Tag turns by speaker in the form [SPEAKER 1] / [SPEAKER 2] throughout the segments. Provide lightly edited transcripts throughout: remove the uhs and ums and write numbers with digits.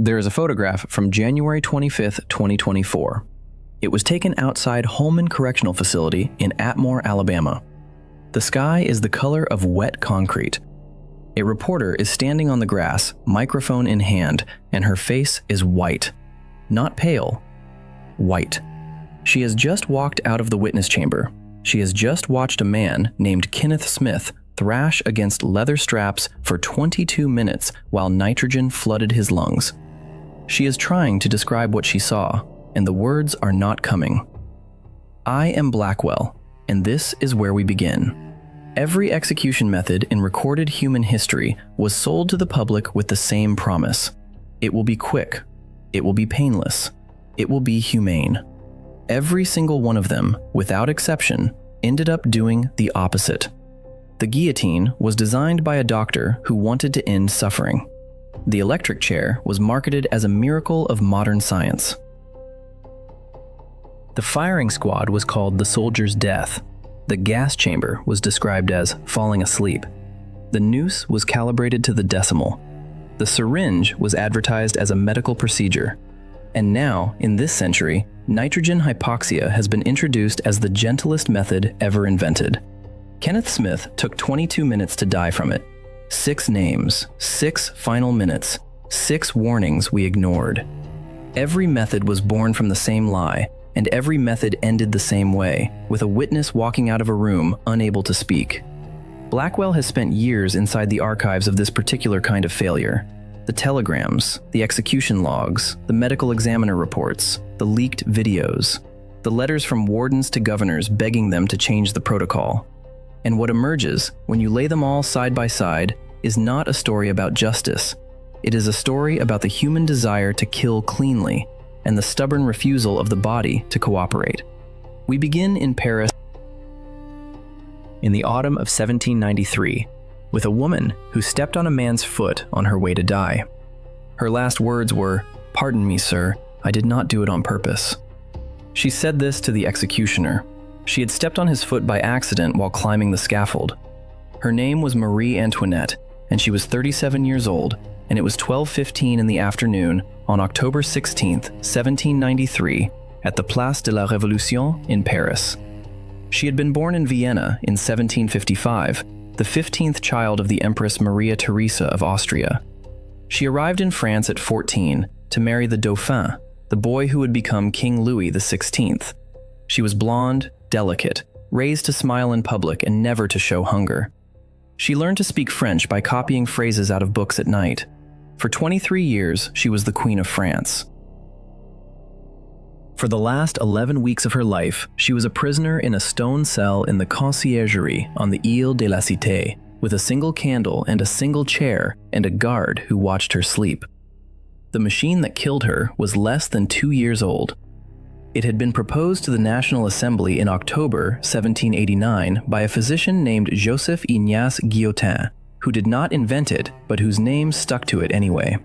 [SPEAKER 1] There is a photograph from January 25th, 2024. It was taken outside Holman Correctional Facility in Atmore, Alabama. The sky is the color of wet concrete. A reporter is standing on the grass, microphone in hand, and her face is white. Not pale, white. She has just walked out of the witness chamber. She has just watched a man named Kenneth Smith thrash against leather straps for 22 minutes while nitrogen flooded his lungs. She is trying to describe what she saw, and the words are not coming. I am Blackwell, and this is where we begin. Every execution method in recorded human history was sold to the public with the same promise. It will be quick. It will be painless. It will be humane. Every single one of them, without exception, ended up doing the opposite. The guillotine was designed by a doctor who wanted to end suffering. The electric chair was marketed as a miracle of modern science. The firing squad was called the soldier's death. The gas chamber was described as falling asleep. The noose was calibrated to the decimal. The syringe was advertised as a medical procedure. And now, in this century, nitrogen hypoxia has been introduced as the gentlest method ever invented. Kenneth Smith took 22 minutes to die from it. 6 names, 6 final minutes, 6 warnings we ignored. Every method was born from the same lie, and every method ended the same way, with a witness walking out of a room unable to speak. Blackwell has spent years inside the archives of this particular kind of failure. The telegrams, the execution logs, the medical examiner reports, the leaked videos, the letters from wardens to governors begging them to change the protocol. And what emerges, when you lay them all side by side, is not a story about justice. It is a story about the human desire to kill cleanly and the stubborn refusal of the body to cooperate. We begin in Paris in the autumn of 1793 with a woman who stepped on a man's foot on her way to die. Her last words were, "Pardon me, sir, I did not do it on purpose." She said this to the executioner. She had stepped on his foot by accident while climbing the scaffold. Her name was Marie Antoinette, and she was 37 years old, and it was 12:15 in the afternoon on October 16th, 1793, at the Place de la Révolution in Paris. She had been born in Vienna in 1755, the 15th child of the Empress Maria Theresa of Austria. She arrived in France at 14 to marry the Dauphin, the boy who would become King Louis XVI. She was blonde, delicate, raised to smile in public and never to show hunger. She learned to speak French by copying phrases out of books at night. For 23 years, she was the Queen of France. For the last 11 weeks of her life, she was a prisoner in a stone cell in the conciergerie on the Ile de la Cité, with a single candle and a single chair and a guard who watched her sleep. The machine that killed her was less than 2 years old. It had been proposed to the National Assembly in October 1789 by a physician named Joseph Ignace Guillotine, who did not invent it, but whose name stuck to it anyway.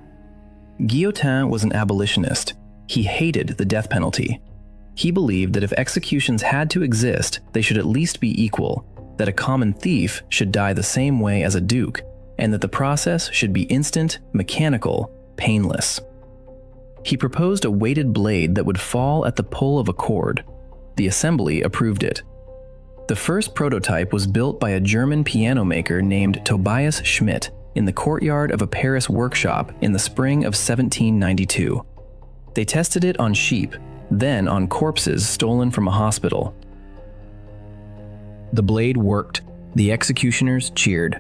[SPEAKER 1] Guillotine was an abolitionist. He hated the death penalty. He believed that if executions had to exist, they should at least be equal, that a common thief should die the same way as a duke, and that the process should be instant, mechanical, painless. He proposed a weighted blade that would fall at the pull of a cord. The assembly approved it. The first prototype was built by a German piano maker named Tobias Schmidt in the courtyard of a Paris workshop in the spring of 1792. They tested it on sheep, then on corpses stolen from a hospital. The blade worked. The executioners cheered.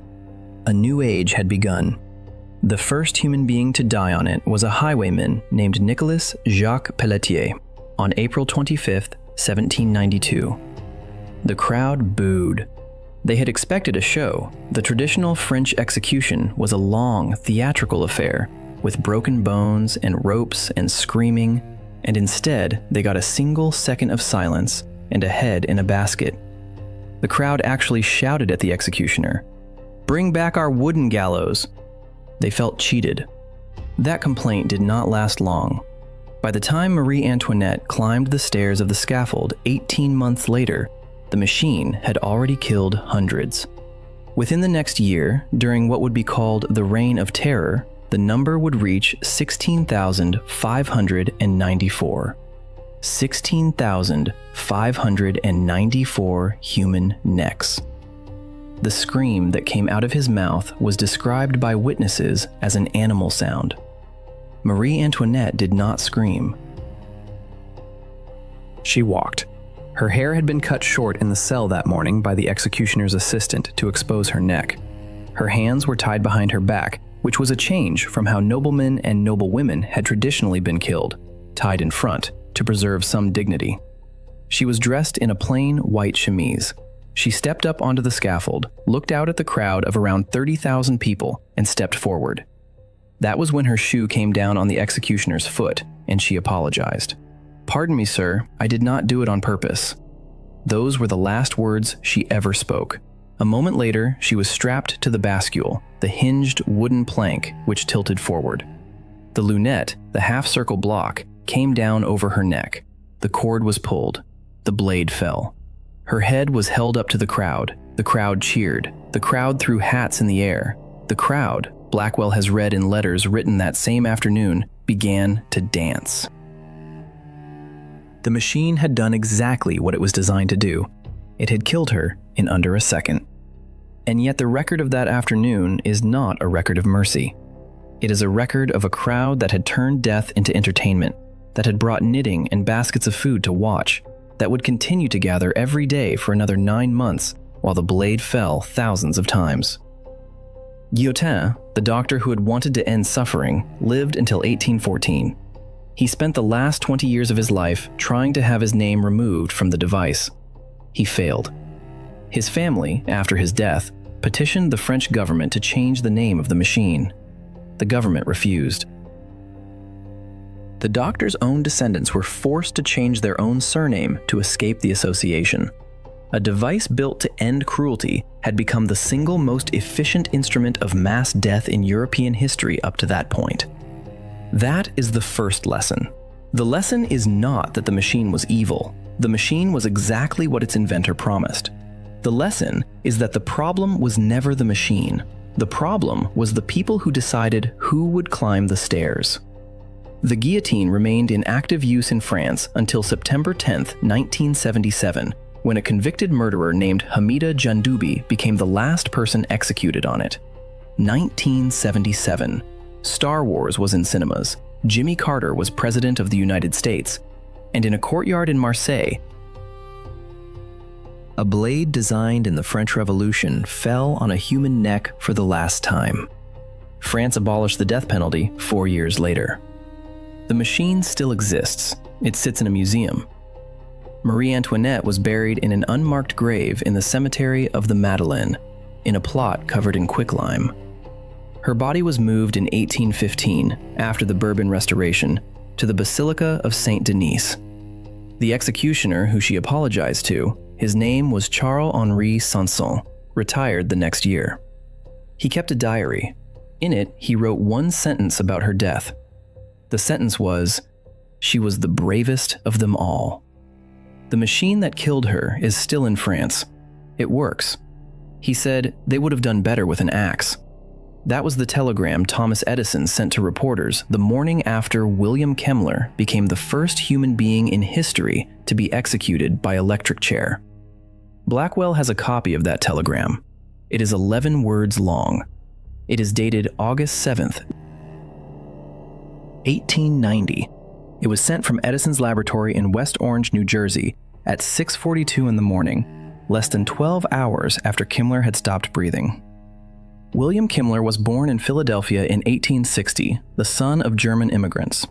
[SPEAKER 1] A new age had begun. The first human being to die on it was a highwayman named Nicolas Jacques Pelletier on April 25, 1792. The crowd booed. They had expected a show. The traditional French execution was a long, theatrical affair with broken bones and ropes and screaming, and instead they got a single second of silence and a head in a basket. The crowd actually shouted at the executioner, "Bring back our wooden gallows!" They felt cheated. That complaint did not last long. By the time Marie Antoinette climbed the stairs of the scaffold 18 months later, the machine had already killed hundreds. Within the next year, during what would be called the Reign of Terror, the number would reach 16,594. 16,594 human necks. The scream that came out of his mouth was described by witnesses as an animal sound. Marie Antoinette did not scream.
[SPEAKER 2] She walked. Her hair had been cut short in the cell that morning by the executioner's assistant to expose her neck. Her hands were tied behind her back, which was a change from how noblemen and noblewomen had traditionally been killed, tied in front to preserve some dignity. She was dressed in a plain white chemise. She stepped up onto the scaffold, looked out at the crowd of around 30,000 people, and stepped forward. That was when her shoe came down on the executioner's foot, and she apologized. "Pardon me, sir, I did not do it on purpose." Those were the last words she ever spoke. A moment later, she was strapped to the bascule, the hinged wooden plank which tilted forward. The lunette, the half-circle block, came down over her neck. The cord was pulled. The blade fell. Her head was held up to the crowd. The crowd cheered. The crowd threw hats in the air. The crowd, Blackwell has read in letters written that same afternoon, began to dance. The machine had done exactly what it was designed to do. It had killed her in under a second. And yet the record of that afternoon is not a record of mercy. It is a record of a crowd that had turned death into entertainment, that had brought knitting and baskets of food to watch, that would continue to gather every day for another 9 months while the blade fell thousands of times. Guillotine, the doctor who had wanted to end suffering, lived until 1814. He spent the last 20 years of his life trying to have his name removed from the device. He failed. His family, after his death, petitioned the French government to change the name of the machine. The government refused. The doctor's own descendants were forced to change their own surname to escape the association. A device built to end cruelty had become the single most efficient instrument of mass death in European history up to that point. That is the first lesson. The lesson is not that the machine was evil. The machine was exactly what its inventor promised. The lesson is that the problem was never the machine. The problem was the people who decided who would climb the stairs. The guillotine remained in active use in France until September 10, 1977, when a convicted murderer named Hamida Jandoubi became the last person executed on it. 1977. Star Wars was in cinemas, Jimmy Carter was president of the United States, and in a courtyard in Marseille, a blade designed in the French Revolution fell on a human neck for the last time. France abolished the death penalty 4 years later. The machine still exists. It sits in a museum. Marie Antoinette was buried in an unmarked grave in the cemetery of the Madeleine, in a plot covered in quicklime. Her body was moved in 1815, after the Bourbon Restoration, to the Basilica of Saint Denis. The executioner who she apologized to, his name was Charles-Henri Sanson, retired the next year. He kept a diary. In it, he wrote one sentence about her death. The sentence was, "She was the bravest of them all." The machine that killed her is still in France. It works. He said they would have done better with an axe. That was the telegram Thomas Edison sent to reporters the morning after William Kemmler became the first human being in history to be executed by electric chair. Blackwell has a copy of that telegram. It is 11 words long. It is dated August 7th, 1890. It was sent from Edison's laboratory in West Orange, New Jersey at 6:42 in the morning, less than 12 hours after Kemmler had stopped breathing. William Kemmler was born in Philadelphia in 1860, the son of German immigrants.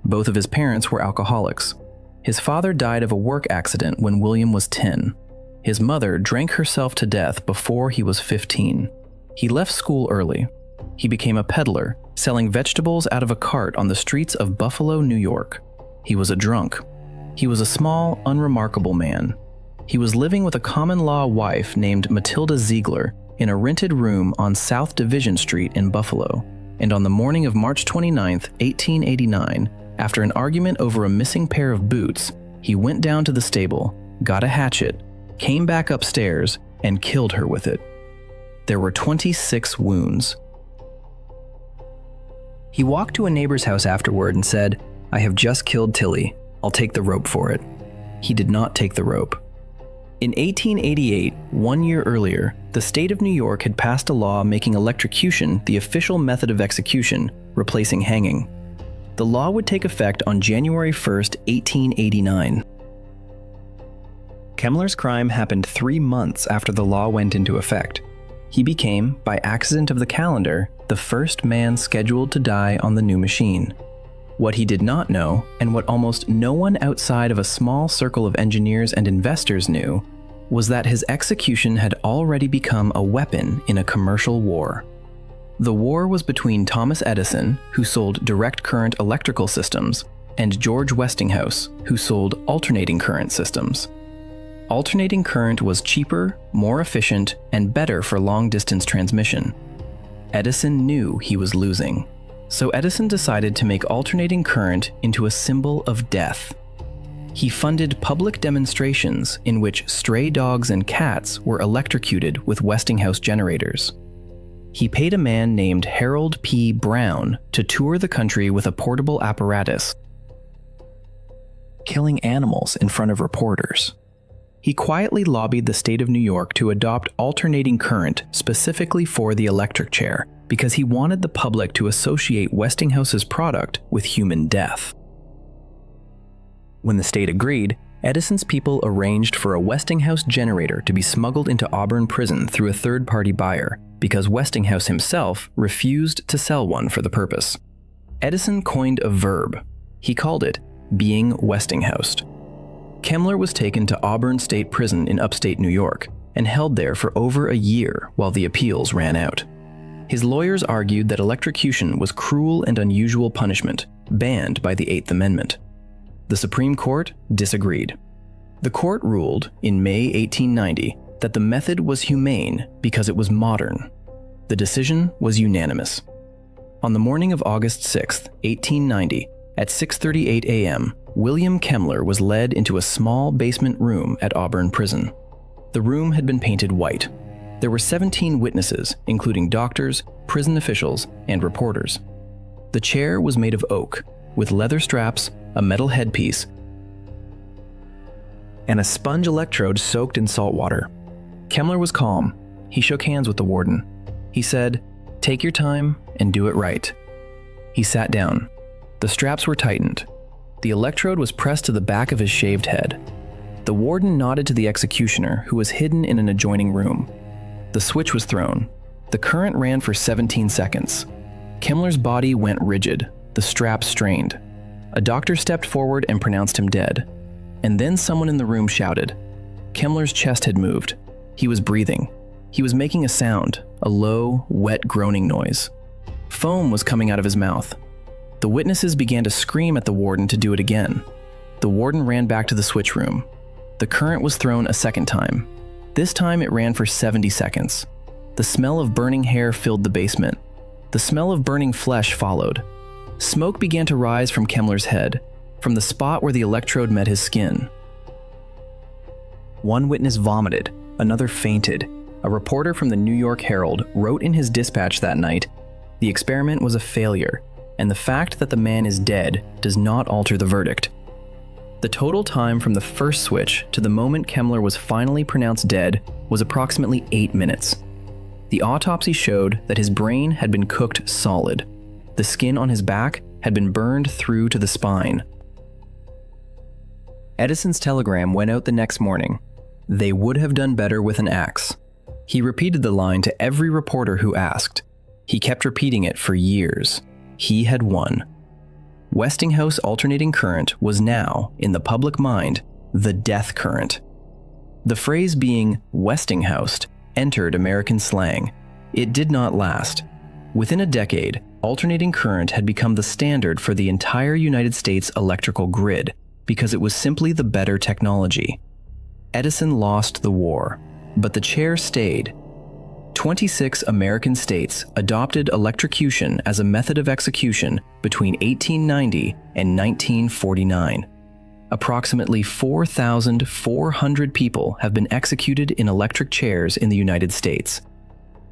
[SPEAKER 2] Both of his parents were alcoholics. His father died of a work accident when William was 10. His mother drank herself to death before he was 15. He left school early. He became a peddler, selling vegetables out of a cart on the streets of Buffalo, New York. He was a drunk. He was a small, unremarkable man. He was living with a common-law wife named Matilda Ziegler in a rented room on South Division Street in Buffalo, and on the morning of March 29, 1889, after an argument over a missing pair of boots, he went down to the stable, got a hatchet, came back upstairs, and killed her with it. There were 26 wounds.
[SPEAKER 1] He walked to a neighbor's house afterward and said, "I have just killed Tilly. I'll take the rope for it." He did not take the rope. In 1888, 1 year earlier, the state of New York had passed a law making electrocution the official method of execution, replacing hanging. The law would take effect on January 1st, 1889. Kemmler's crime happened 3 months after the law went into effect. He became, by accident of the calendar, the first man scheduled to die on the new machine. What he did not know, and what almost no one outside of a small circle of engineers and investors knew, was that his execution had already become a weapon in a commercial war. The war was between Thomas Edison, who sold direct current electrical systems, and George Westinghouse, who sold alternating current systems. Alternating current was cheaper, more efficient, and better for long-distance transmission. Edison knew he was losing, so Edison decided to make alternating current into a symbol of death. He funded public demonstrations in which stray dogs and cats were electrocuted with Westinghouse generators. He paid a man named Harold P. Brown to tour the country with a portable apparatus, killing animals in front of reporters. He quietly lobbied the state of New York to adopt alternating current specifically for the electric chair because he wanted the public to associate Westinghouse's product with human death. When the state agreed, Edison's people arranged for a Westinghouse generator to be smuggled into Auburn prison through a third-party buyer because Westinghouse himself refused to sell one for the purpose. Edison coined a verb. He called it being Westinghoused. Kemmler was taken to Auburn State Prison in upstate New York and held there for over a year while the appeals ran out. His lawyers argued that electrocution was cruel and unusual punishment, banned by the Eighth Amendment. The Supreme Court disagreed. The court ruled, in May 1890, that the method was humane because it was modern. The decision was unanimous. On the morning of August 6, 1890, at 6:38 a.m., William Kemmler was led into a small basement room at Auburn Prison. The room had been painted white. There were 17 witnesses, including doctors, prison officials, and reporters. The chair was made of oak, with leather straps, a metal headpiece, and a sponge electrode soaked in salt water. Kemmler was calm. He shook hands with the warden. He said, "Take your time and do it right." He sat down. The straps were tightened. The electrode was pressed to the back of his shaved head. The warden nodded to the executioner, who was hidden in an adjoining room. The switch was thrown. The current ran for 17 seconds. Kemmler's body went rigid, the straps strained. A doctor stepped forward and pronounced him dead. And then someone in the room shouted. Kemmler's chest had moved. He was breathing. He was making a sound, a low, wet groaning noise. Foam was coming out of his mouth. The witnesses began to scream at the warden to do it again. The warden ran back to the switch room. The current was thrown a second time. This time it ran for 70 seconds. The smell of burning hair filled the basement. The smell of burning flesh followed. Smoke began to rise from Kemmler's head, from the spot where the electrode met his skin. One witness vomited, another fainted. A reporter from the New York Herald wrote in his dispatch that night, "The experiment was a failure, and the fact that the man is dead does not alter the verdict." The total time from the first switch to the moment Kemmler was finally pronounced dead was approximately 8 minutes. The autopsy showed that his brain had been cooked solid. The skin on his back had been burned through to the spine. Edison's telegram went out the next morning. "They would have done better with an axe." He repeated the line to every reporter who asked. He kept repeating it for years. He had won. Westinghouse alternating current was now, in the public mind, the death current. The phrase being Westinghoused entered American slang. It did not last. Within a decade, alternating current had become the standard for the entire United States electrical grid because it was simply the better technology. Edison lost the war, but the chair stayed. 26 American states adopted electrocution as a method of execution between 1890 and 1949. Approximately 4,400 people have been executed in electric chairs in the United States.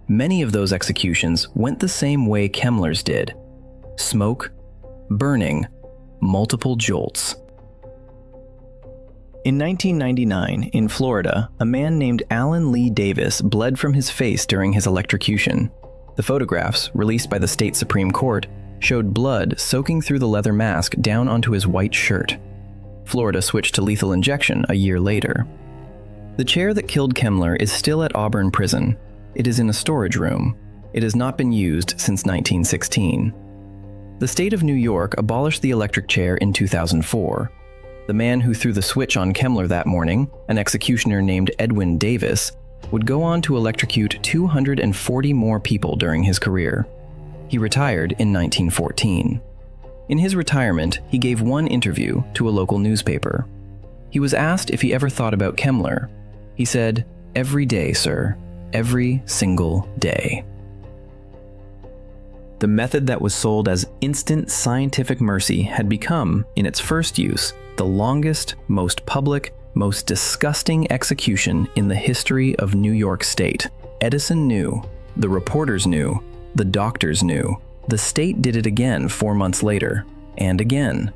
[SPEAKER 1] Many of those executions went the same way Kemmler's did. smoke, burning, multiple jolts. In 1999, in Florida, a man named Alan Lee Davis bled from his face during his electrocution. The photographs, released by the state Supreme Court, showed blood soaking through the leather mask down onto his white shirt. Florida switched to lethal injection a year later. The chair that killed Kemmler is still at Auburn Prison. It is in a storage room. It has not been used since 1916. The state of New York abolished the electric chair in 2004. The man who threw the switch on Kemmler that morning, an executioner named Edwin Davis, would go on to electrocute 240 more people during his career. He retired in 1914. In his retirement, he gave one interview to a local newspaper. He was asked if he ever thought about Kemmler. He said, "Every day, sir. Every single day." The method that was sold as instant scientific mercy had become, in its first use, the longest, most public, most disgusting execution in the history of New York State. Edison knew, the reporters knew, the doctors knew. The state did it again 4 months later, and again,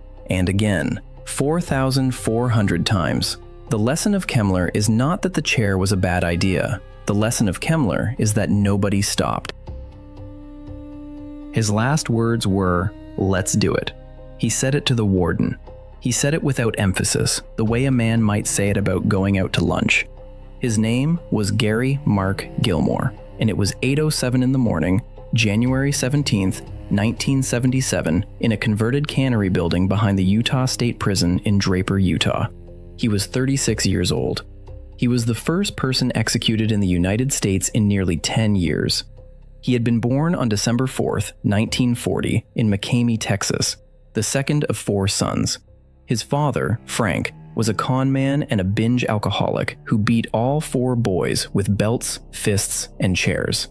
[SPEAKER 1] 4,400 times. The lesson of Kemmler is not that the chair was a bad idea. The lesson of Kemmler is that nobody stopped. His last words were, "Let's do it." He said it to the warden. He said it without emphasis, the way a man might say it about going out to lunch. His name was Gary Mark Gilmore, and it was 8:07 in the morning, January 17th, 1977, in a converted cannery building behind the Utah State Prison in Draper, Utah. He was 36 years old. He was the first person executed in the United States in nearly 10 years. He had been born on December 4th, 1940, in McCamey, Texas, the second of 4 sons. His father, Frank, was a con man and a binge alcoholic who beat all 4 boys with belts, fists, and chairs.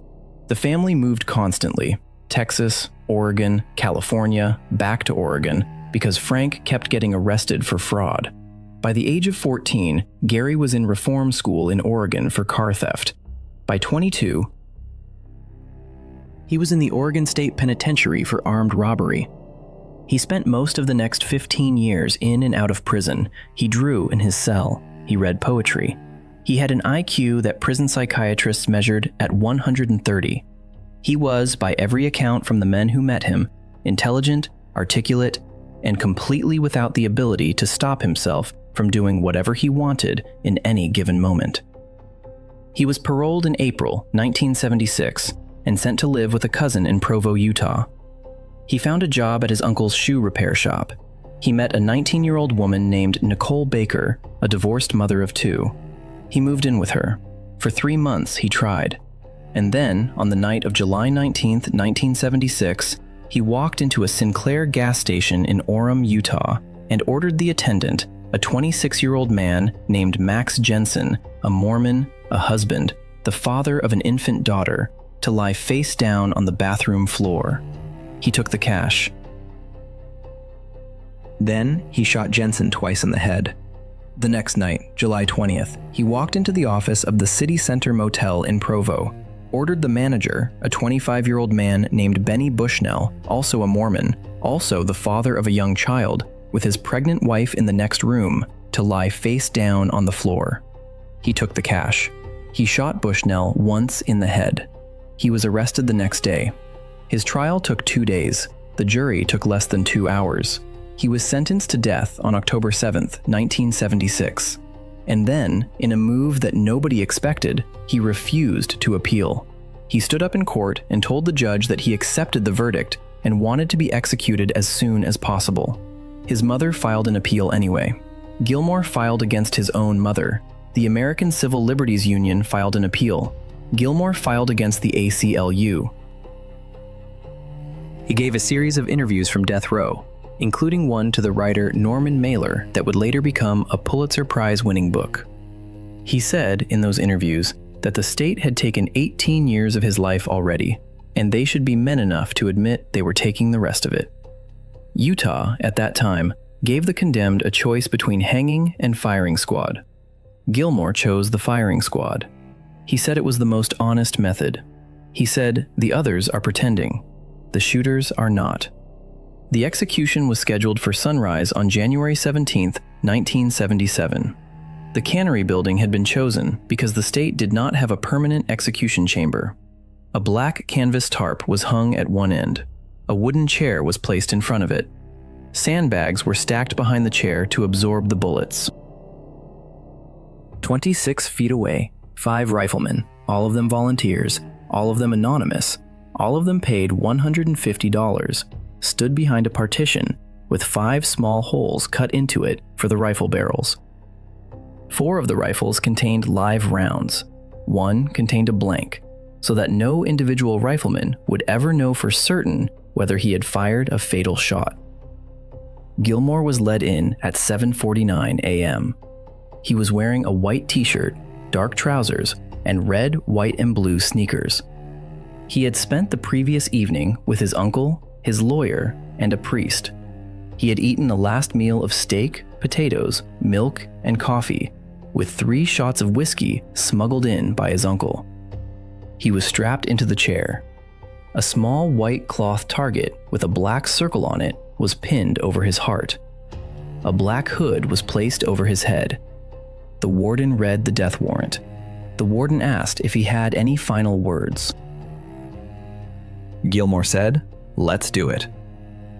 [SPEAKER 1] The family moved constantly, Texas, Oregon, California, back to Oregon, because Frank kept getting arrested for fraud. By the age of 14, Gary was in reform school in Oregon for car theft. By 22, he was in the Oregon State Penitentiary for armed robbery. He spent most of the next 15 years in and out of prison. He drew in his cell. He read poetry. He had an IQ that prison psychiatrists measured at 130. He was, by every account from the men who met him, intelligent, articulate, and completely without the ability to stop himself from doing whatever he wanted in any given moment. He was paroled in April 1976 and sent to live with a cousin in Provo, Utah. He found a job at his uncle's shoe repair shop. He met a 19-year-old woman named Nicole Baker, a divorced mother of 2. He moved in with her. For 3 months, he tried. And then, on the night of July 19th, 1976, he walked into a Sinclair gas station in Orem, Utah, and ordered the attendant, a 26-year-old man named Max Jensen, a Mormon, a husband, the father of an infant daughter, to lie face down on the bathroom floor. He took the cash. Then, he shot Jensen twice in the head. The next night, July 20th, he walked into the office of the City Center Motel in Provo, ordered the manager, a 25-year-old man named Benny Bushnell, also a Mormon, also the father of a young child, with his pregnant wife in the next room, to lie face down on the floor. He took the cash. He shot Bushnell once in the head. He was arrested the next day. His trial took 2 days. The jury took less than 2 hours. He was sentenced to death on October 7th, 1976. And then, in a move that nobody expected, he refused to appeal. He stood up in court and told the judge that he accepted the verdict and wanted to be executed as soon as possible. His mother filed an appeal anyway. Gilmore filed against his own mother. The American Civil Liberties Union filed an appeal. Gilmore filed against the ACLU. He gave a series of interviews from death row, including one to the writer Norman Mailer that would later become a Pulitzer Prize-winning book. He said in those interviews that the state had taken 18 years of his life already, and they should be men enough to admit they were taking the rest of it. Utah, at that time, gave the condemned a choice between hanging and firing squad. Gilmore chose the firing squad. He said it was the most honest method. He said, "The others are pretending. The shooters are not." The execution was scheduled for sunrise on January 17, 1977. The cannery building had been chosen because the state did not have a permanent execution chamber. A black canvas tarp was hung at one end. A wooden chair was placed in front of it. Sandbags were stacked behind the chair to absorb the bullets. 26 feet away, 5 riflemen, all of them volunteers, all of them anonymous, all of them paid $150, stood behind a partition with 5 small holes cut into it for the rifle barrels. 4 of the rifles contained live rounds. 1 contained a blank, so that no individual rifleman would ever know for certain whether he had fired a fatal shot. Gilmore was led in at 7:49 a.m. He was wearing a white t-shirt, dark trousers, and red, white, and blue sneakers. He had spent the previous evening with his uncle, his lawyer, and a priest. He had eaten a last meal of steak, potatoes, milk, and coffee, with 3 shots of whiskey smuggled in by his uncle. He was strapped into the chair. A small white cloth target with a black circle on it was pinned over his heart. A black hood was placed over his head. The warden read the death warrant. The warden asked if he had any final words.
[SPEAKER 2] Gilmore said, "Let's do it."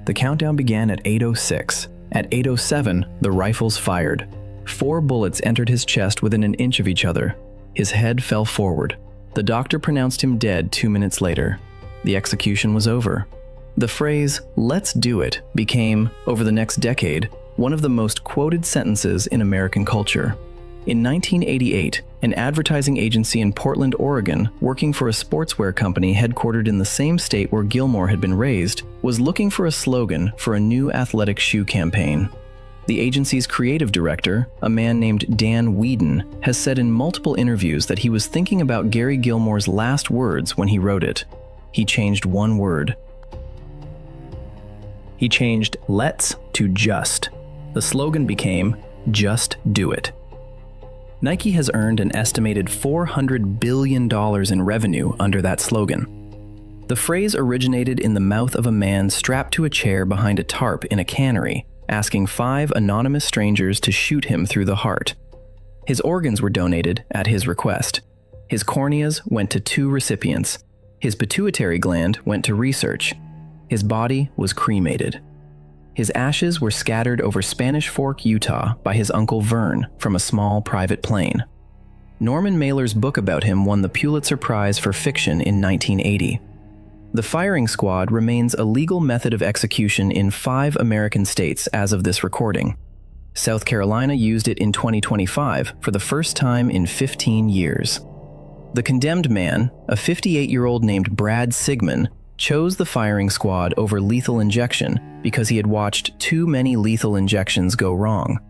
[SPEAKER 2] The countdown began at 8:06. At 8:07, the rifles fired. 4 bullets entered his chest within an inch of each other. His head fell forward. The doctor pronounced him dead 2 minutes later. The execution was over. The phrase, "let's do it," became, over the next decade, one of the most quoted sentences in American culture. In 1988, an advertising agency in Portland, Oregon, working for a sportswear company headquartered in the same state where Gilmore had been raised, was looking for a slogan for a new athletic shoe campaign. The agency's creative director, a man named Dan Whedon, has said in multiple interviews that he was thinking about Gary Gilmore's last words when he wrote it. He changed one word. He changed "let's" to "just." The slogan became, "Just do it." Nike has earned an estimated $400 billion in revenue under that slogan. The phrase originated in the mouth of a man strapped to a chair behind a tarp in a cannery, asking 5 anonymous strangers to shoot him through the heart. His organs were donated at his request. His corneas went to 2 recipients. His pituitary gland went to research. His body was cremated. His ashes were scattered over Spanish Fork, Utah by his uncle Vern from a small private plane. Norman Mailer's book about him won the Pulitzer Prize for Fiction in 1980. The firing squad remains a legal method of execution in 5 American states as of this recording. South Carolina used it in 2025 for the first time in 15 years. The condemned man, a 58-year-old named Brad Sigmund, chose the firing squad over lethal injection because he had watched too many lethal injections go wrong.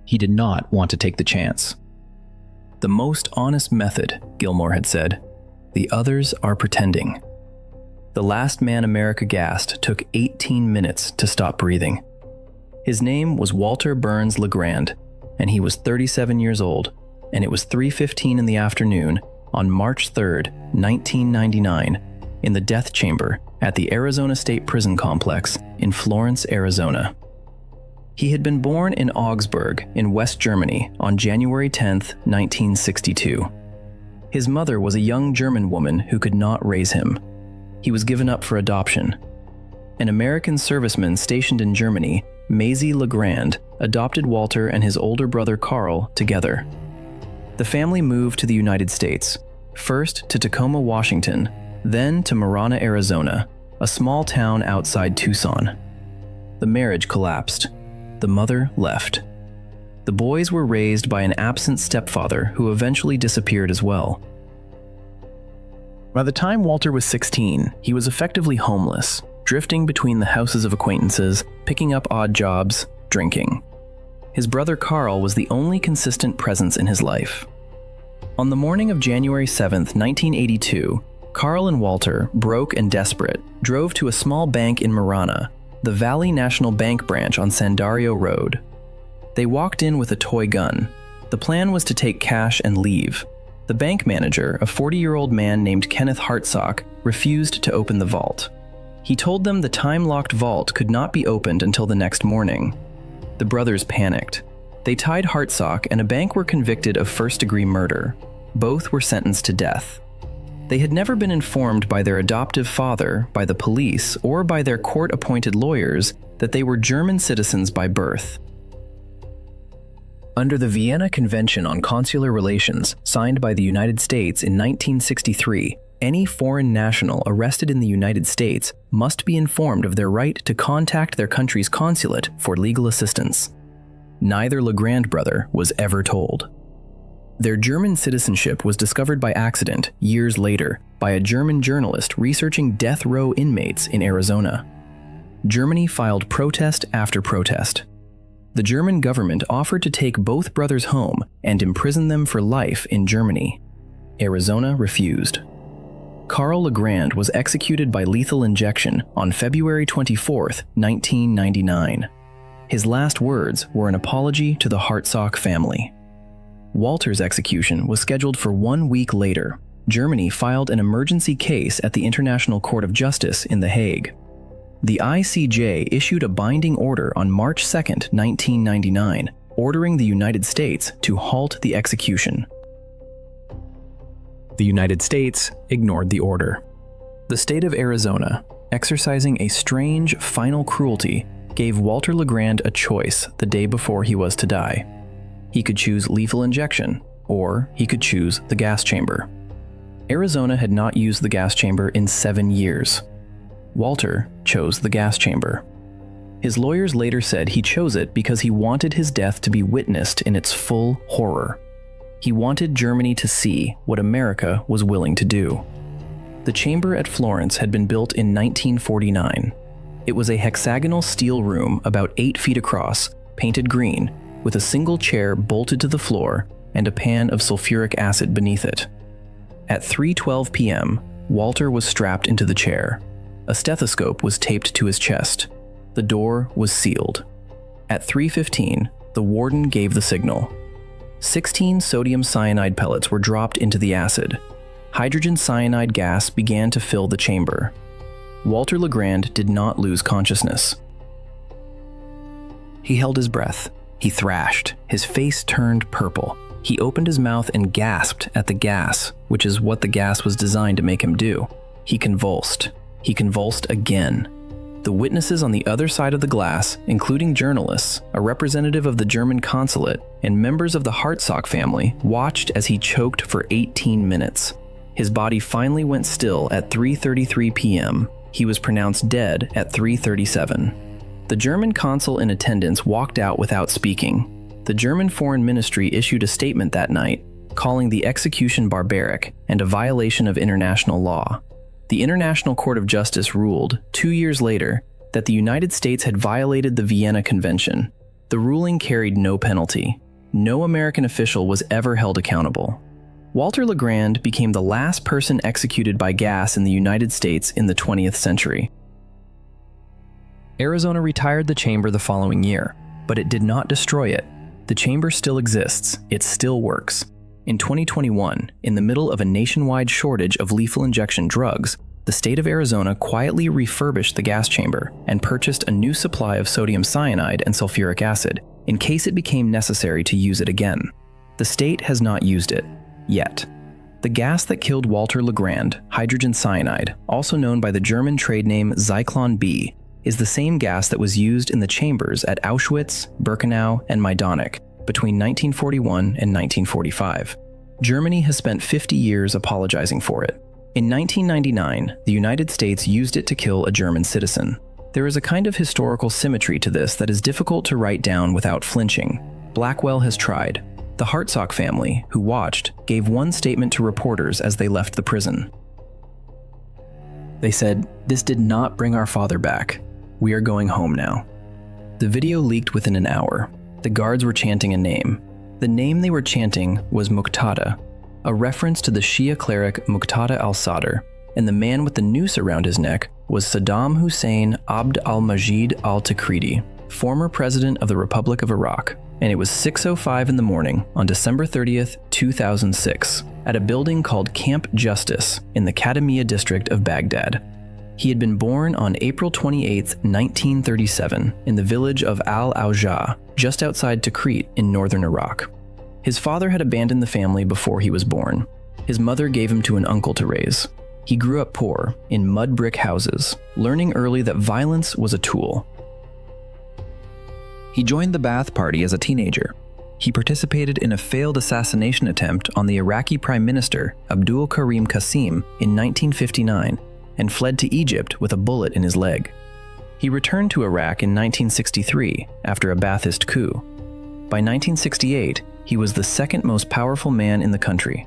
[SPEAKER 2] He did not want to take the chance. "The most honest method," Gilmore had said. "The others are pretending." The last man America gassed took 18 minutes to stop breathing. His name was Walter Burns LaGrand, and he was 37 years old, and it was 3:15 in the afternoon on March 3, 1999, in the death chamber at the Arizona State Prison Complex in Florence, Arizona. He had been born in Augsburg in West Germany on January 10, 1962. His mother was a young German woman who could not raise him. He was given up for adoption. An American serviceman stationed in Germany, Maisie LaGrand, adopted Walter and his older brother Carl together. The family moved to the United States, first to Tacoma, Washington, then to Marana, Arizona, a small town outside Tucson. The marriage collapsed. The mother left. The boys were raised by an absent stepfather who eventually disappeared as well. By the time Walter was 16, he was effectively homeless, drifting between the houses of acquaintances, picking up odd jobs, drinking. His brother Carl was the only consistent presence in his life. On the morning of January 7, 1982, Carl and Walter, broke and desperate, drove to a small bank in Marana, the Valley National Bank branch on Sandario Road. They walked in with a toy gun. The plan was to take cash and leave. The bank manager, a 40-year-old man named Kenneth Hartsock, refused to open the vault.
[SPEAKER 1] He told them the time-locked vault could not be opened until the next morning. The brothers panicked. They tied Hartsock and a bank were convicted of first-degree murder. Both were sentenced to death. They had never been informed by their adoptive father, by the police, or by their court-appointed lawyers that they were German citizens by birth. Under the Vienna Convention on Consular Relations, signed by the United States in 1963, any foreign national arrested in the United States must be informed of their right to contact their country's consulate for legal assistance. Neither LaGrand brother was ever told. Their German citizenship was discovered by accident years later by a German journalist researching death row inmates in Arizona. Germany filed protest after protest. The German government offered to take both brothers home and imprison them for life in Germany. Arizona refused. Karl LaGrand was executed by lethal injection on February 24, 1999. His last words were an apology to the Hartsock family. Walter's execution was scheduled for 1 week later. Germany filed an emergency case at the International Court of Justice in The Hague. The ICJ issued a binding order on March 2, 1999, ordering the United States to halt the execution. The United States ignored the order. The state of Arizona, exercising a strange final cruelty, gave Walter LaGrand a choice the day before he was to die. He could choose lethal injection, or he could choose the gas chamber. Arizona had not used the gas chamber in 7 years. Walter chose the gas chamber. His lawyers later said he chose it because he wanted his death to be witnessed in its full horror. He wanted Germany to see what America was willing to do. The chamber at Florence had been built in 1949. It was a hexagonal steel room about 8 feet across, painted green, with a single chair bolted to the floor and a pan of sulfuric acid beneath it. At 3:12 p.m., Walter was strapped into the chair. A stethoscope was taped to his chest. The door was sealed. At 3:15, the warden gave the signal. 16 sodium cyanide pellets were dropped into the acid. Hydrogen cyanide gas began to fill the chamber. Walter LaGrand did not lose consciousness. He held his breath. He thrashed. His face turned purple. He opened his mouth and gasped at the gas, which is what the gas was designed to make him do. He convulsed. He convulsed again. The witnesses on the other side of the glass, including journalists, a representative of the German consulate, and members of the Hartsock family, watched as he choked for 18 minutes. His body finally went still at 3:33 p.m. He was pronounced dead at 3:37. The German consul in attendance walked out without speaking. The German Foreign Ministry issued a statement that night, calling the execution barbaric and a violation of international law. The International Court of Justice ruled, 2 years later, that the United States had violated the Vienna Convention. The ruling carried no penalty. No American official was ever held accountable. Walter LaGrand became the last person executed by gas in the United States in the 20th century. Arizona retired the chamber the following year, but it did not destroy it. The chamber still exists. It still works. In 2021, in the middle of a nationwide shortage of lethal injection drugs, the state of Arizona quietly refurbished the gas chamber and purchased a new supply of sodium cyanide and sulfuric acid in case it became necessary to use it again. The state has not used it, yet. The gas that killed Walter LaGrand, hydrogen cyanide, also known by the German trade name Zyklon B, is the same gas that was used in the chambers at Auschwitz, Birkenau, and Majdanek between 1941 and 1945. Germany has spent 50 years apologizing for it. In 1999, the United States used it to kill a German citizen. There is a kind of historical symmetry to this that is difficult to write down without flinching. Blackwell has tried. The Hartsock family, who watched, gave one statement to reporters as they left the prison. They said, "This did not bring our father back. We are going home now." The video leaked within an hour. The guards were chanting a name. The name they were chanting was Muqtada, a reference to the Shia cleric Muqtada al-Sadr, and the man with the noose around his neck was Saddam Hussein Abd al-Majid al-Takriti, former president of the Republic of Iraq, and it was 6:05 in the morning on December 30th, 2006, at a building called Camp Justice in the Kadhimiya district of Baghdad. He had been born on April 28, 1937, in the village of Al-Aujah, just outside Tikrit in northern Iraq. His father had abandoned the family before he was born. His mother gave him to an uncle to raise. He grew up poor, in mud brick houses, learning early that violence was a tool. He joined the Ba'ath Party as a teenager. He participated in a failed assassination attempt on the Iraqi Prime Minister Abdul Karim Qasim in 1959 and fled to Egypt with a bullet in his leg. He returned to Iraq in 1963 after a Ba'athist coup. By 1968, he was the second most powerful man in the country.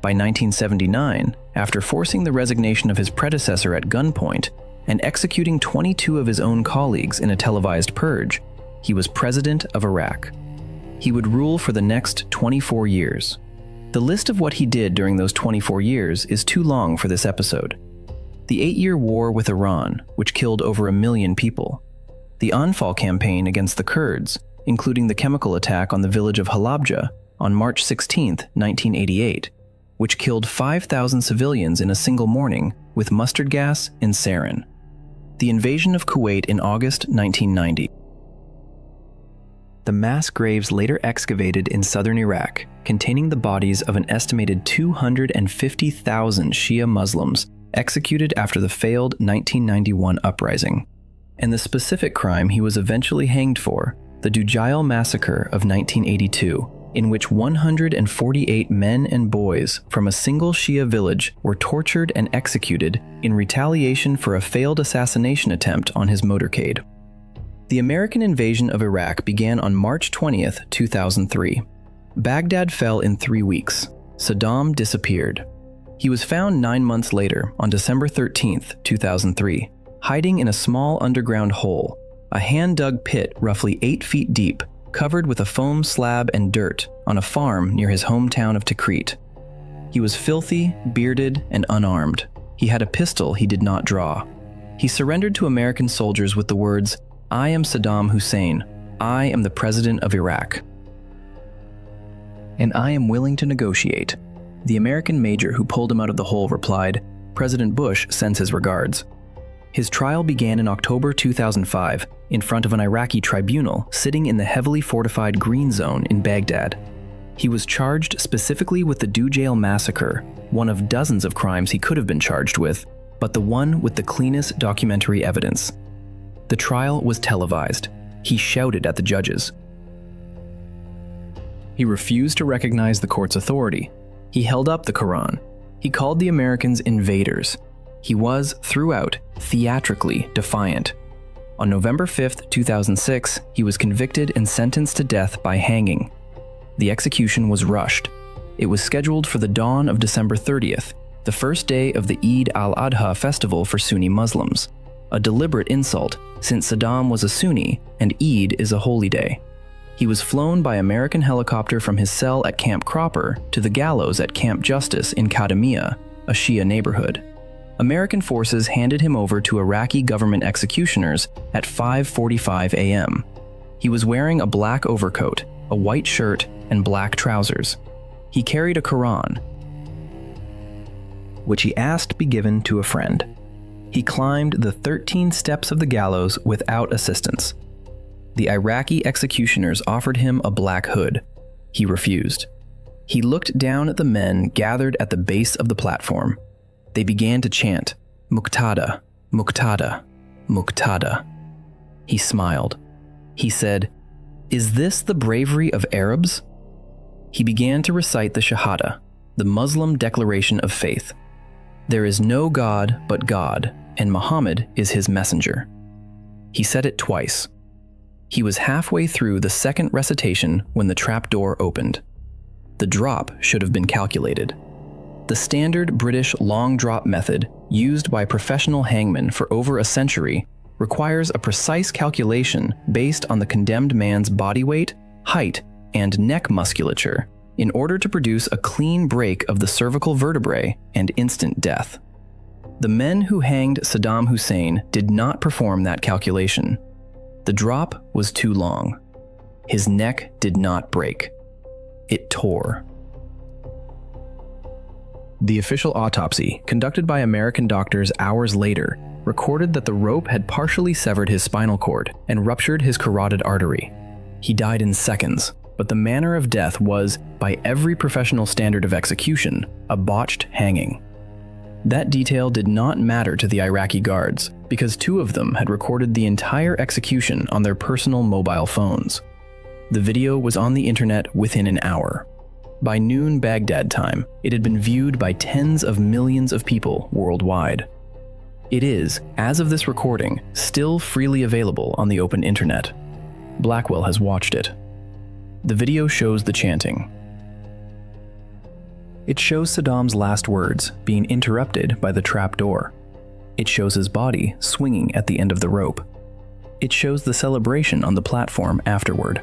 [SPEAKER 1] By 1979, after forcing the resignation of his predecessor at gunpoint and executing 22 of his own colleagues in a televised purge, he was president of Iraq. He would rule for the next 24 years. The list of what he did during those 24 years is too long for this episode. The 8-year war with Iran, which killed over 1 million people. The Anfal campaign against the Kurds, including the chemical attack on the village of Halabja on March 16, 1988, which killed 5,000 civilians in a single morning with mustard gas and sarin. The invasion of Kuwait in August 1990. The mass graves later excavated in southern Iraq, containing the bodies of an estimated 250,000 Shia Muslims executed after the failed 1991 uprising, and the specific crime he was eventually hanged for, the Dujail massacre of 1982, in which 148 men and boys from a single Shia village were tortured and executed in retaliation for a failed assassination attempt on his motorcade. The American invasion of Iraq began on March 20, 2003. Baghdad fell in 3 weeks. Saddam disappeared. He was found 9 months later, on December 13, 2003, hiding in a small underground hole, a hand-dug pit roughly 8 feet deep, covered with a foam slab and dirt on a farm near his hometown of Tikrit. He was filthy, bearded, and unarmed. He had a pistol he did not draw. He surrendered to American soldiers with the words, "I am Saddam Hussein. I am the president of Iraq. And I am willing to negotiate." The American major who pulled him out of the hole replied, "President Bush sends his regards." His trial began in October 2005 in front of an Iraqi tribunal sitting in the heavily fortified Green Zone in Baghdad. He was charged specifically with the Dujail massacre, one of dozens of crimes he could have been charged with, but the one with the cleanest documentary evidence. The trial was televised. He shouted at the judges. He refused to recognize the court's authority. He held up the Quran. He called the Americans invaders. He was, throughout, theatrically defiant. On November 5, 2006, he was convicted and sentenced to death by hanging. The execution was rushed. It was scheduled for the dawn of December 30th, the first day of the Eid al-Adha festival for Sunni Muslims, a deliberate insult since Saddam was a Sunni and Eid is a holy day. He was flown by American helicopter from his cell at Camp Cropper to the gallows at Camp Justice in Kadamiyah, a Shia neighborhood. American forces handed him over to Iraqi government executioners at 5:45 a.m. He was wearing a black overcoat, a white shirt, and black trousers. He carried a Quran, which he asked be given to a friend. He climbed the 13 steps of the gallows without assistance. The Iraqi executioners offered him a black hood. He refused. He looked down at the men gathered at the base of the platform. They began to chant, "Muqtada, Muqtada, Muqtada." He smiled. He said, "Is this the bravery of Arabs?" He began to recite the Shahada, the Muslim declaration of faith. There is no God but God, and Muhammad is his messenger. He said it twice. He was halfway through the second recitation when the trapdoor opened. The drop should have been calculated. The standard British long drop method, used by professional hangmen for over a century, requires a precise calculation based on the condemned man's body weight, height, and neck musculature in order to produce a clean break of the cervical vertebrae and instant death. The men who hanged Saddam Hussein did not perform that calculation. The drop was too long. His neck did not break. It tore. The official autopsy, conducted by American doctors hours later,
[SPEAKER 2] recorded that the rope had partially severed his spinal cord and ruptured his carotid artery. He died in seconds, but the manner of death was, by every professional standard of execution, a botched hanging. That detail did not matter to the Iraqi guards, because 2 of them had recorded the entire execution on their personal mobile phones. The video was on the internet within an hour. By noon Baghdad time, it had been viewed by tens of millions of people worldwide. It is, as of this recording, still freely available on the open internet. Blackwell has watched it. The video shows the chanting. It shows Saddam's last words being interrupted by the trap door. It shows his body swinging at the end of the rope. It shows the celebration on the platform afterward.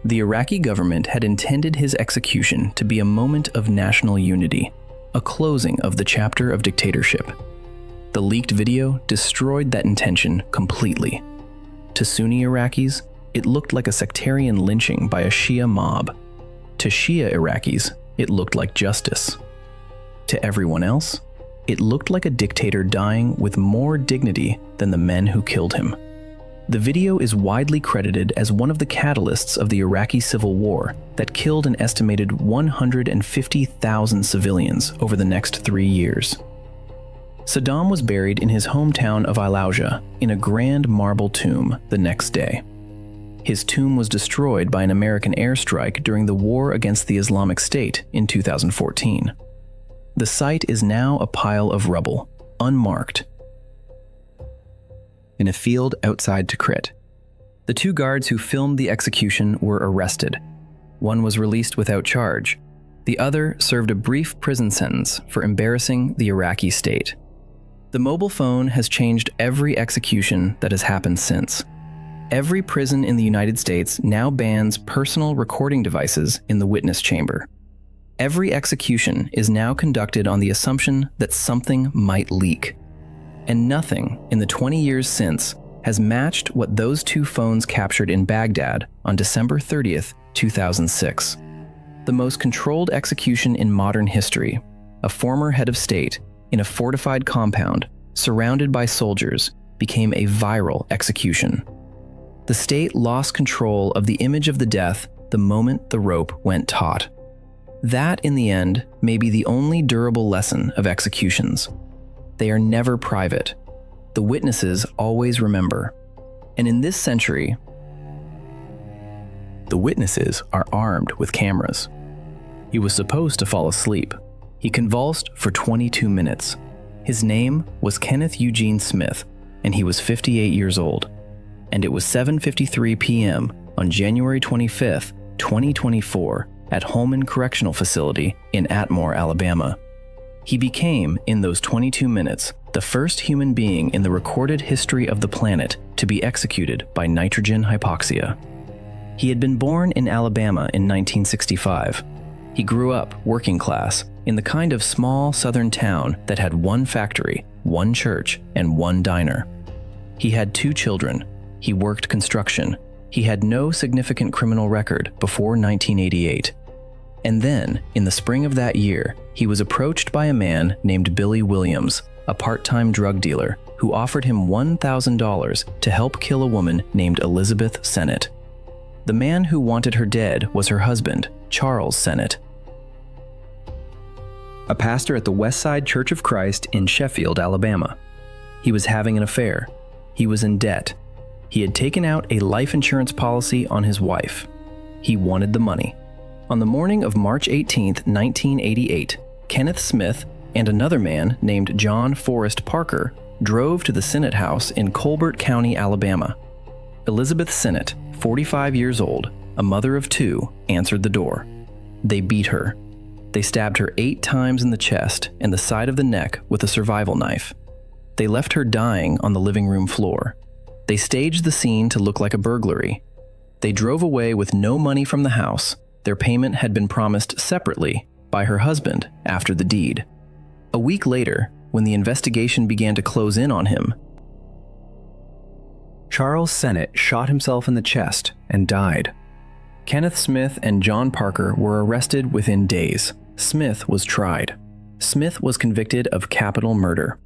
[SPEAKER 2] The Iraqi government had intended his execution to be a moment of national unity, a closing of the chapter of dictatorship. The leaked video destroyed that intention completely. To Sunni Iraqis, it looked like a sectarian lynching by a Shia mob. To Shia Iraqis, it looked like justice. To everyone else, it looked like a dictator dying with more dignity than the men who killed him. The video is widely credited as one of the catalysts of the Iraqi civil war that killed an estimated 150,000 civilians over the next 3 years. Saddam was buried in his hometown of Al-Auja in a grand marble tomb the next day. His tomb was destroyed by an American airstrike during the war against the Islamic State in 2014. The site is now a pile of rubble, unmarked, in a field outside Tikrit. The 2 guards who filmed the execution were arrested. One was released without charge. The other served a brief prison sentence for embarrassing the Iraqi state. The mobile phone has changed every execution that has happened since. Every prison in the United States now bans personal recording devices in the witness chamber. Every execution is now conducted on the assumption that something might leak. And nothing in the 20 years since has matched what those 2 phones captured in Baghdad on December 30th, 2006. The most controlled execution in modern history, a former head of state in a fortified compound surrounded by soldiers, became a viral execution. The state lost control of the image of the death the moment the rope went taut. That, in the end, may be the only durable lesson of executions. They are never private. The witnesses always remember. And in this century, the witnesses are armed with cameras. He was supposed to fall asleep. He convulsed for 22 minutes. His name was Kenneth Eugene Smith, and he was 58 years old. And it was 7:53 p.m. on January 25th, 2024, at Holman Correctional Facility in Atmore, Alabama. He became, in those 22 minutes, the first human being in the recorded history of the planet to be executed by nitrogen hypoxia. He had been born in Alabama in 1965. He grew up working class in the kind of small southern town that had 1 factory, 1 church, and 1 diner. He had 2 children. He worked construction. He had no significant criminal record before 1988. And then, in the spring of that year, he was approached by a man named Billy Williams, a part-time drug dealer, who offered him $1,000 to help kill a woman named Elizabeth Sennett. The man who wanted her dead was her husband, Charles Sennett, a pastor at the Westside Church of Christ in Sheffield, Alabama. He was having an affair. He was in debt. He had taken out a life insurance policy on his wife. He wanted the money. On the morning of March 18, 1988, Kenneth Smith and another man named John Forrest Parker drove to the Sennett house in Colbert County, Alabama. Elizabeth Sennett, 45 years old, a mother of 2, answered the door. They beat her. They stabbed her 8 times in the chest and the side of the neck with a survival knife. They left her dying on the living room floor. They staged the scene to look like a burglary. They drove away with no money from the house. Their payment had been promised separately by her husband after the deed. A week later, when the investigation began to close in on him, Charles Sennett shot himself in the chest and died. Kenneth Smith and John Parker were arrested within days. Smith was tried. Smith was convicted of capital murder.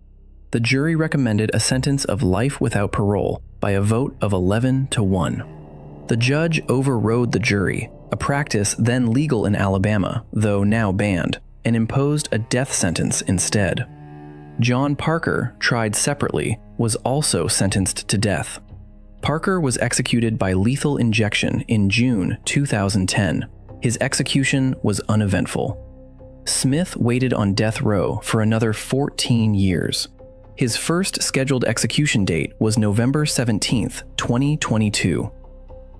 [SPEAKER 1] The jury recommended a sentence of life without parole by a vote of 11 to 1. The judge overrode the jury, a practice then legal in Alabama, though now banned, and imposed a death sentence instead. John Parker, tried separately, was also sentenced to death. Parker was executed by lethal injection in June 2010. His execution was uneventful. Smith waited on death row for another 14 years. His first scheduled execution date was November 17, 2022.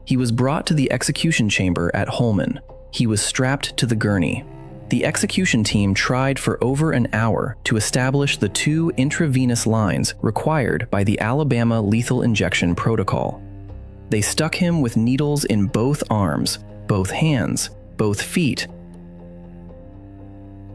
[SPEAKER 1] He was brought to the execution chamber at Holman. He was strapped to the gurney. The execution team tried for over an hour to establish the 2 intravenous lines required by the Alabama lethal injection protocol. They stuck him with needles in both arms, both hands, both feet,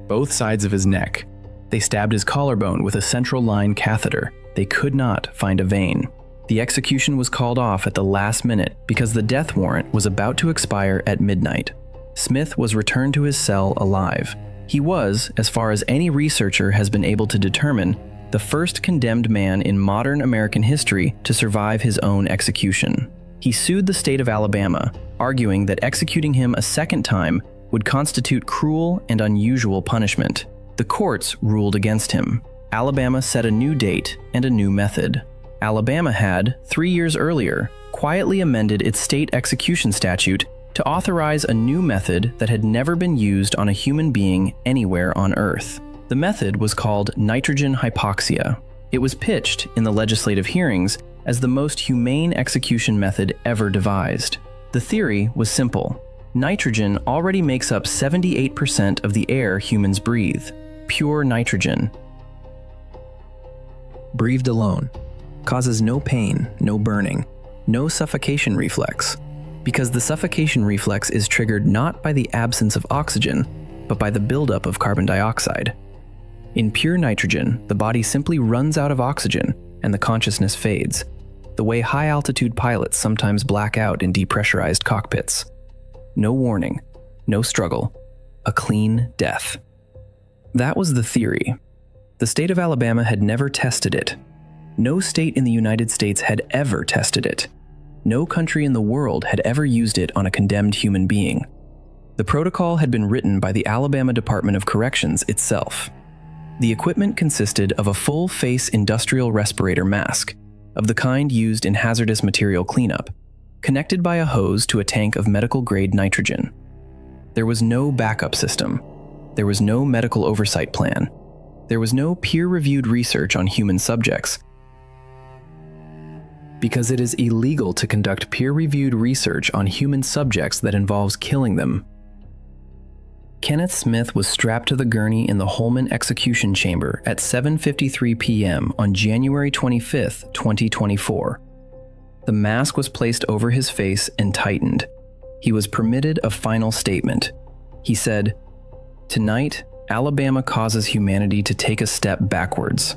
[SPEAKER 1] both sides of his neck. They stabbed his collarbone with a central line catheter. They could not find a vein. The execution was called off at the last minute because the death warrant was about to expire at midnight. Smith was returned to his cell alive. He was, as far as any researcher has been able to determine, the first condemned man in modern American history to survive his own execution. He sued the state of Alabama, arguing that executing him a second time would constitute cruel and unusual punishment. The courts ruled against him. Alabama set a new date and a new method. Alabama had, 3 years earlier, quietly amended its state execution statute to authorize a new method that had never been used on a human being anywhere on Earth. The method was called nitrogen hypoxia. It was pitched in the legislative hearings as the most humane execution method ever devised. The theory was simple. Nitrogen already makes up 78% of the air humans breathe. Pure nitrogen. Breathed alone. Causes no pain, no burning, no suffocation reflex, because the suffocation reflex is triggered not by the absence of oxygen, but by the buildup of carbon dioxide. In pure nitrogen, the body simply runs out of oxygen and the consciousness fades, the way high-altitude pilots sometimes black out in depressurized cockpits. No warning, no struggle, a clean death. That was the theory. The state of Alabama had never tested it. No state in the United States had ever tested it. No country in the world had ever used it on a condemned human being. The protocol had been written by the Alabama Department of Corrections itself. The equipment consisted of a full-face industrial respirator mask, of the kind used in hazardous material cleanup, connected by a hose to a tank of medical-grade nitrogen. There was no backup system. There was no medical oversight plan. There was no peer-reviewed research on human subjects, because it is illegal to conduct peer-reviewed research on human subjects that involves killing them. Kenneth Smith was strapped to the gurney in the Holman execution chamber at 7:53 p.m. on January 25, 2024. The mask was placed over his face and tightened. He was permitted a final statement. He said, "Tonight, Alabama causes humanity to take a step backwards.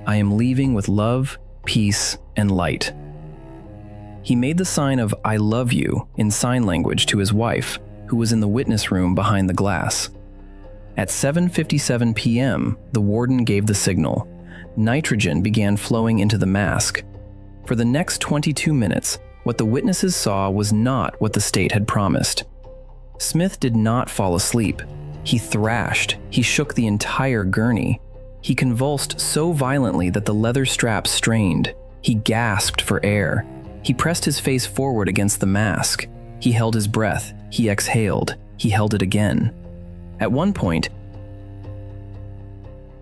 [SPEAKER 1] I am leaving with love, peace, and light." He made the sign of "I love you" in sign language to his wife, who was in the witness room behind the glass. At 7:57 p.m., the warden gave the signal. Nitrogen began flowing into the mask. For the next 22 minutes, what the witnesses saw was not what the state had promised. Smith did not fall asleep. He thrashed. He shook the entire gurney. He convulsed so violently that the leather straps strained. He gasped for air. He pressed his face forward against the mask. He held his breath. He exhaled. He held it again. At one point,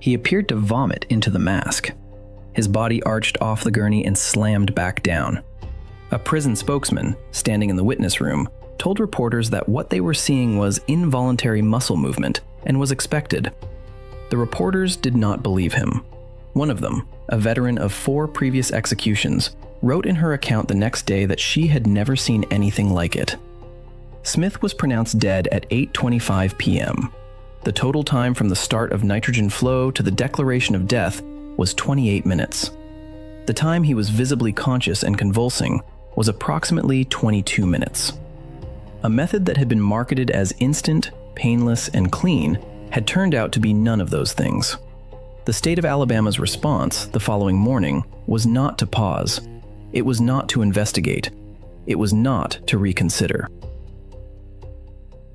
[SPEAKER 1] he appeared to vomit into the mask. His body arched off the gurney and slammed back down. A prison spokesman, standing in the witness room, told reporters that what they were seeing was involuntary muscle movement and was expected. The reporters did not believe him. One of them, a veteran of 4 previous executions, wrote in her account the next day that she had never seen anything like it. Smith was pronounced dead at 8:25 p.m. The total time from the start of nitrogen flow to the declaration of death was 28 minutes. The time he was visibly conscious and convulsing was approximately 22 minutes. A method that had been marketed as instant, painless, and clean had turned out to be none of those things. The state of Alabama's response the following morning was not to pause. It was not to investigate. It was not to reconsider.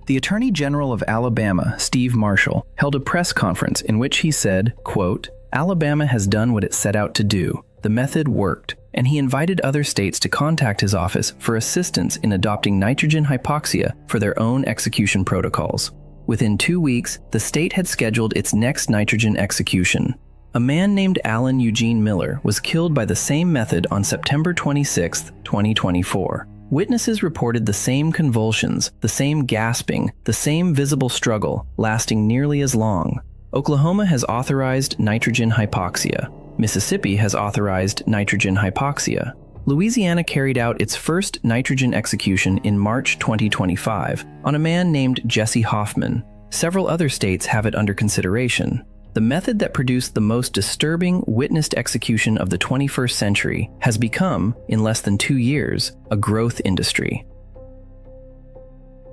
[SPEAKER 1] The Attorney General of Alabama, Steve Marshall, held a press conference in which he said, quote, "Alabama has done what it set out to do. The method worked," and he invited other states to contact his office for assistance in adopting nitrogen hypoxia for their own execution protocols. Within 2 weeks, the state had scheduled its next nitrogen execution. A man named Alan Eugene Miller was killed by the same method on September 26, 2024. Witnesses reported the same convulsions, the same gasping, the same visible struggle, lasting nearly as long. Oklahoma has authorized nitrogen hypoxia. Mississippi has authorized nitrogen hypoxia. Louisiana carried out its first nitrogen execution in March 2025 on a man named Jesse Hoffman. Several other states have it under consideration. The method that produced the most disturbing witnessed execution of the 21st century has become, in less than 2 years, a growth industry.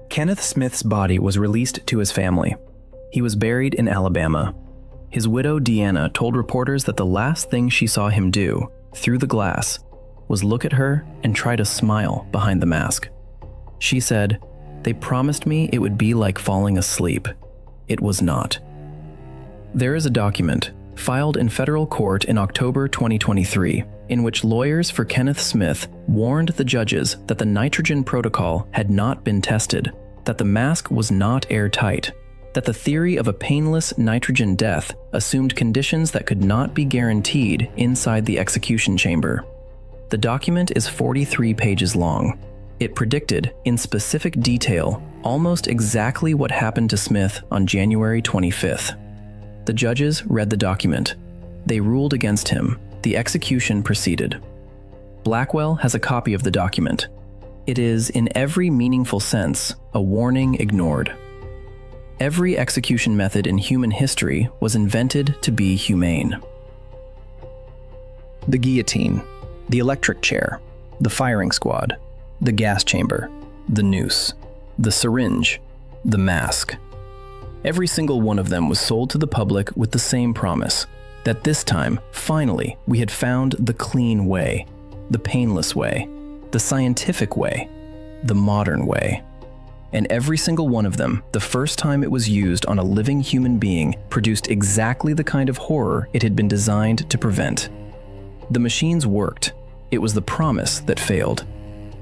[SPEAKER 1] Kenneth Smith's body was released to his family. He was buried in Alabama. His widow, Deanna, told reporters that the last thing she saw him do, through the glass, was look at her and try to smile behind the mask. She said, "They promised me it would be like falling asleep. It was not." There is a document, filed in federal court in October 2023, in which lawyers for Kenneth Smith warned the judges that the nitrogen protocol had not been tested, that the mask was not airtight, that the theory of a painless nitrogen death assumed conditions that could not be guaranteed inside the execution chamber. The document is 43 pages long. It predicted, in specific detail, almost exactly what happened to Smith on January 25th. The judges read the document. They ruled against him. The execution proceeded. Blackwell has a copy of the document. It is, in every meaningful sense, a warning ignored. Every execution method in human history was invented to be humane. The guillotine, the electric chair, the firing squad, the gas chamber, the noose, the syringe, the mask. Every single one of them was sold to the public with the same promise, that this time, finally, we had found the clean way, the painless way, the scientific way, the modern way. And every single one of them, the first time it was used on a living human being, produced exactly the kind of horror it had been designed to prevent. The machines worked. It was the promise that failed.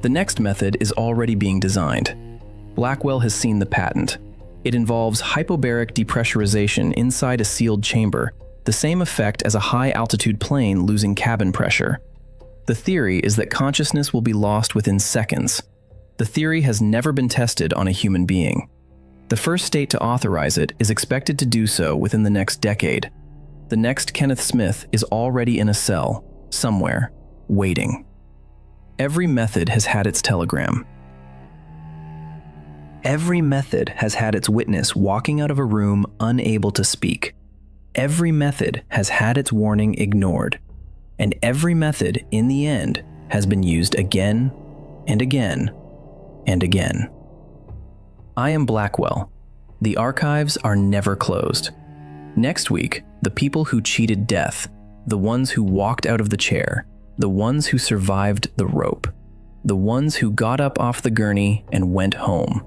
[SPEAKER 1] The next method is already being designed. Blackwell has seen the patent. It involves hypobaric depressurization inside a sealed chamber, the same effect as a high-altitude plane losing cabin pressure. The theory is that consciousness will be lost within seconds. The theory has never been tested on a human being. The first state to authorize it is expected to do so within the next decade. The next Kenneth Smith is already in a cell, somewhere, waiting. Every method has had its telegram. Every method has had its witness walking out of a room unable to speak. Every method has had its warning ignored. And every method, in the end, has been used again and again and again. I am Blackwell. The archives are never closed. Next week, the people who cheated death, the ones who walked out of the chair, the ones who survived the rope, the ones who got up off the gurney and went home.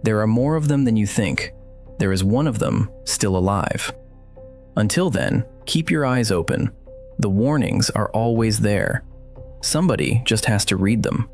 [SPEAKER 1] There are more of them than you think. There is one of them still alive. Until then, keep your eyes open. The warnings are always there. Somebody just has to read them.